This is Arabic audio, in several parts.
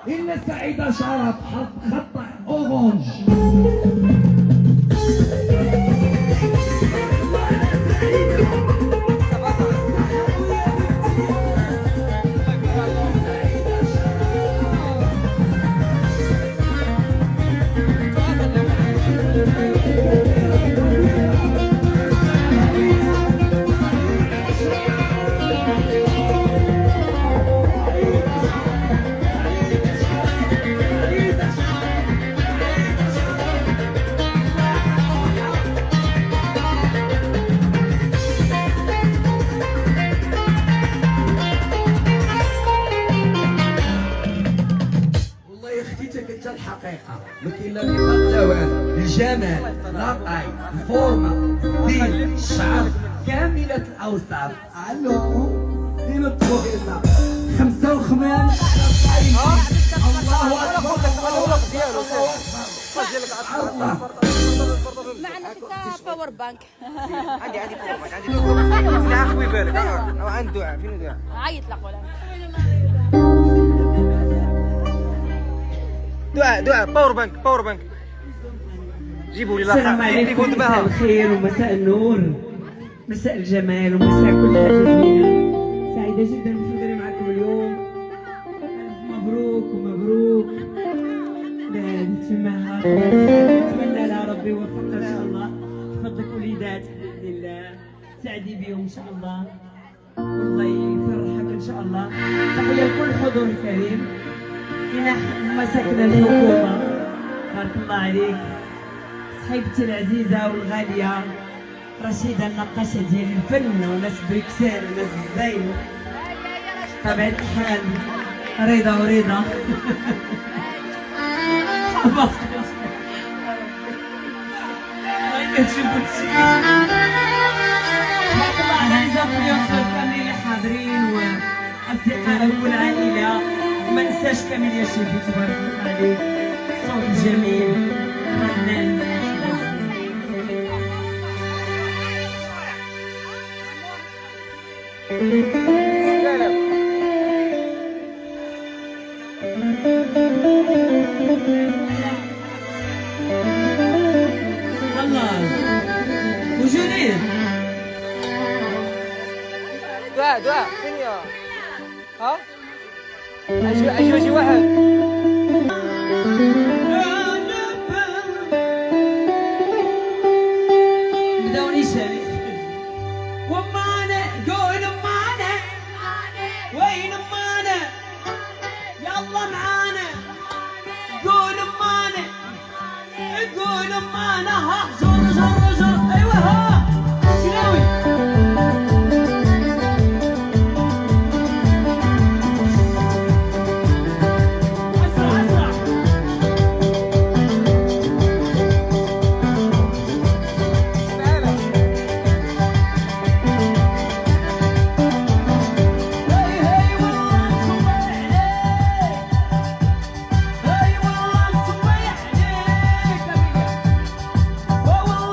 إن سعيدة شرف خط أورانج. الحقيقة ما كاين لا نفاق لا والو، الجمال، لاطاي، الفورمة، الستيل، الشعر، كاملة الأوصاف. ألو ديروا التوهيزة خمسة وخمام الله أكبر الله. ما عندنا حتى باور بانك. عندي باور بانك، عندي دعاء خوي بالك أو عند دعاء فين دعاء؟ عيط لك ولا دعاء باور بانك جيبوا لي السلام عليكم، مساء الخير ومساء النور، مساء الجمال ومساء كل حاجه زوينه. سعيده جدا بحضوري معكم اليوم. مبروك ومبروك لهذه السماحه. نتمنى لها ربي يوفقها ان شاء الله، يفضلك وليدات باذن الله، سعدي بهم ان شاء الله والله يفرحك ان شاء الله. تحيه لكل الحضور الكريم، هنا مساكن الحكومه، بارك الله عليك. صحيبتي العزيزه والغاليه رشيده النقاشه ديال الفن، وناس بريكسل وناس الزين طبيعة الحال، رضا ورضا ما كتشوفوا شي. تبارك الله على الزوجيات كاملين اللي حاضرين واصدقاء والعائله، وما ننساش كامل يا شيخي تبارك الله عليك، الصوت الجميل الرنان. الله وجنين دعاء فين يا ها؟ اجي واحد بدوني شريك ومانا قول معانا وين معانا يلا معانا قول معانا قول معانا ها جر ايوه ها شناوي والله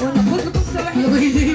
والله كلكم سواحين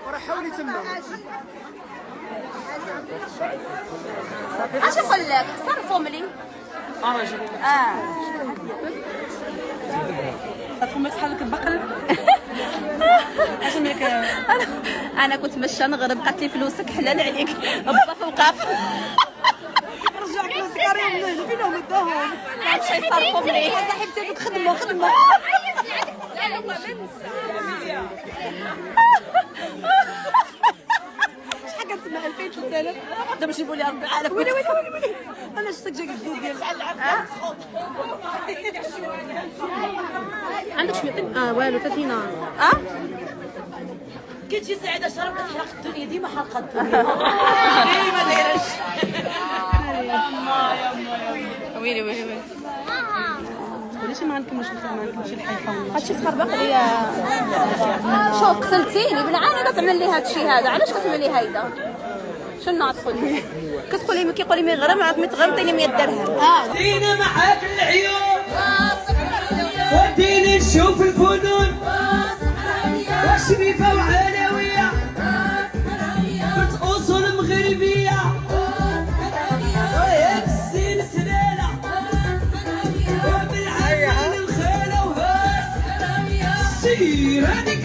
وراه حاولي تما. اش نقول لك صرفهم لي صرفهم لك شحال البقل. اش منك انا كنت ماشيه نغرب قالت لي فلوسك حلال عليك با فوقاف رجعك للسكرين فين هم اداهم. عاد شي صرفهم لي صاحبتي هذيك خدمه شحال كتسمع 2000 3000 دابا جيبوا لي 4000. ويلي انا شفتك جاك الجديد ديالك. عندك شويه والو 30 كتجي سعيده شرب كتحرق الدنيا ديما حرقه الدنيا. ديما دايره ويلي علاش ما غنكملوش الحلقه والله. هادشي تخربق ليا. شوف قتلتيني بالعاني كتعمل لي هادشي هذا. علاش كتعمل لي هيدا؟ شنو تقول لي؟ كتقول لي كيقول لي مغرم عاد متغمطيني 100 درهم. دينا معاك العيون وديني نشوف الفنون وشريفة وعلوية كنت أصول مغربية وياك السلسلة وبالعالم الخيلة وهاس سير هاديك